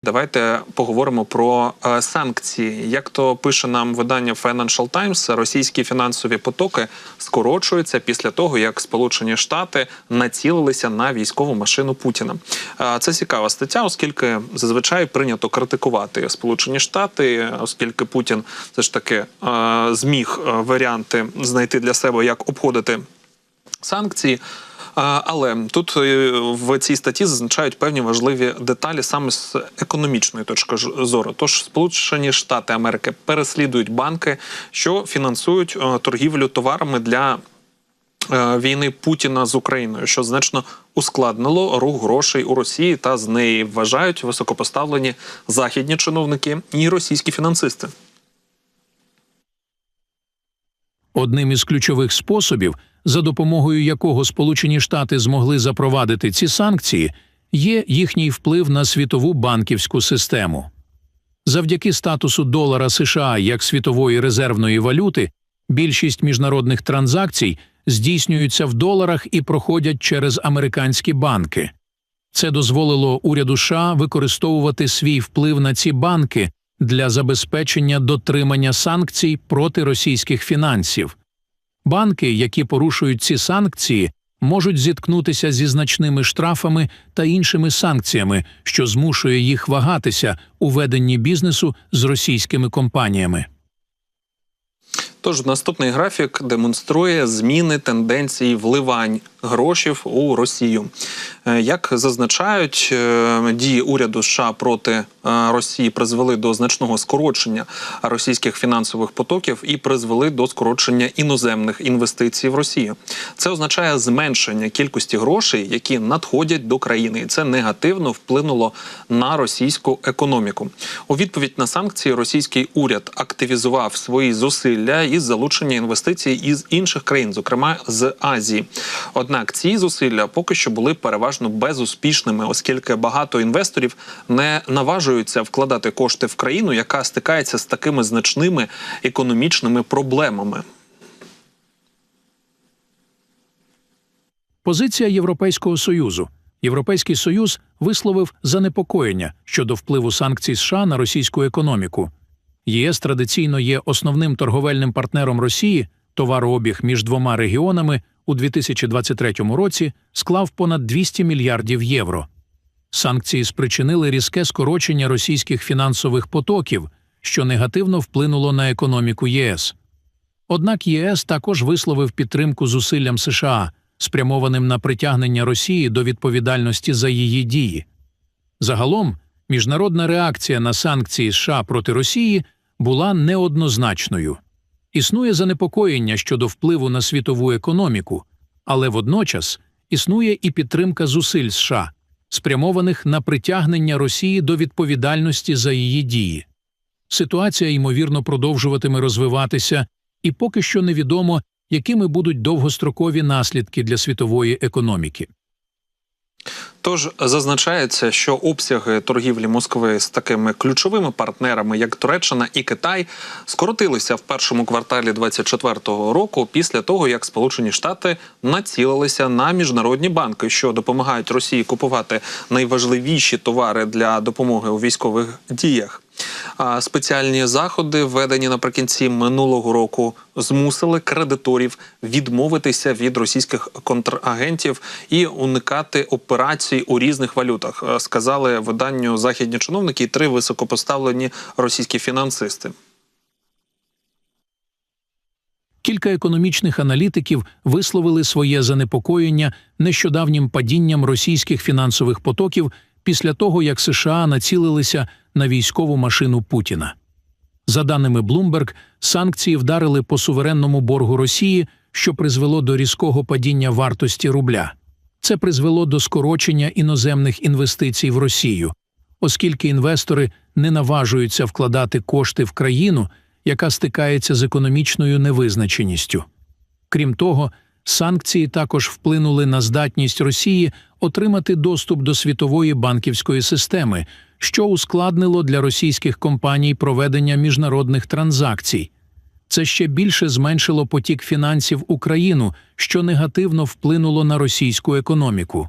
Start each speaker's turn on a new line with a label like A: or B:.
A: Давайте поговоримо про санкції. Як то пише нам видання Financial Times, російські фінансові потоки скорочуються після того, як Сполучені Штати націлилися на військову машину Путіна. Це цікава стаття, оскільки зазвичай прийнято критикувати Сполучені Штати, оскільки Путін все ж таки зміг варіанти знайти для себе, як обходити санкції. Але тут в цій статті зазначають певні важливі деталі саме з економічної точки зору. Тож Сполучені Штати Америки переслідують банки, що фінансують торгівлю товарами для війни Путіна з Україною, що значно ускладнило рух грошей у Росії, та з неї вважають високопоставлені західні чиновники і російські фінансисти.
B: Одним із ключових способів, за допомогою якого Сполучені Штати змогли запровадити ці санкції, є їхній вплив на світову банківську систему. Завдяки статусу долара США як світової резервної валюти, більшість міжнародних транзакцій здійснюються в доларах і проходять через американські банки. Це дозволило уряду США використовувати свій вплив на ці банки для забезпечення дотримання санкцій проти російських фінансів. Банки, які порушують ці санкції, можуть зіткнутися зі значними штрафами та іншими санкціями, що змушує їх вагатися у веденні бізнесу з російськими компаніями.
A: Тож наступний графік демонструє зміни тенденції вливань грошей у Росію. Як зазначають, дії уряду США проти Росії призвели до значного скорочення російських фінансових потоків і призвели до скорочення іноземних інвестицій в Росію. Це означає зменшення кількості грошей, які надходять до країни. І це негативно вплинуло на російську економіку. У відповідь на санкції російський уряд активізував свої зусилля із залучення інвестицій із інших країн, зокрема з Азії. Однак ці зусилля поки що були переважно безуспішними, оскільки багато інвесторів не наважуються вкладати кошти в країну, яка стикається з такими значними економічними проблемами.
B: Позиція Європейського Союзу. Європейський Союз висловив занепокоєння щодо впливу санкцій США на російську економіку. ЄС традиційно є основним торговельним партнером Росії, товарообіг між двома регіонами у 2023 році склав понад 200 мільярдів євро. Санкції спричинили різке скорочення російських фінансових потоків, що негативно вплинуло на економіку ЄС. Однак ЄС також висловив підтримку зусиллям США, спрямованим на притягнення Росії до відповідальності за її дії. Загалом, міжнародна реакція на санкції США проти Росії була неоднозначною. Існує занепокоєння щодо впливу на світову економіку, але водночас існує і підтримка зусиль США, спрямованих на притягнення Росії до відповідальності за її дії. Ситуація, ймовірно, продовжуватиме розвиватися, і поки що невідомо, якими будуть довгострокові наслідки для світової економіки.
A: Тож зазначається, що обсяги торгівлі Москви з такими ключовими партнерами, як Туреччина і Китай, скоротилися в першому кварталі 2024 року після того, як Сполучені Штати націлилися на міжнародні банки, що допомагають Росії купувати найважливіші товари для допомоги у військових діях. Спеціальні заходи, введені наприкінці минулого року, змусили кредиторів відмовитися від російських контрагентів і уникати операцій у різних валютах, сказали виданню західні чиновники і 3 високопоставлені російські фінансисти.
B: Кілька економічних аналітиків висловили своє занепокоєння нещодавнім падінням російських фінансових потоків після того, як США націлилися на військову машину Путіна. За даними Bloomberg, санкції вдарили по суверенному боргу Росії, що призвело до різкого падіння вартості рубля. Це призвело до скорочення іноземних інвестицій в Росію, оскільки інвестори не наважуються вкладати кошти в країну, яка стикається з економічною невизначеністю. Крім того, санкції також вплинули на здатність Росії отримати доступ до світової банківської системи, що ускладнило для російських компаній проведення міжнародних транзакцій. Це ще більше зменшило потік фінансів у країну, що негативно вплинуло на російську економіку.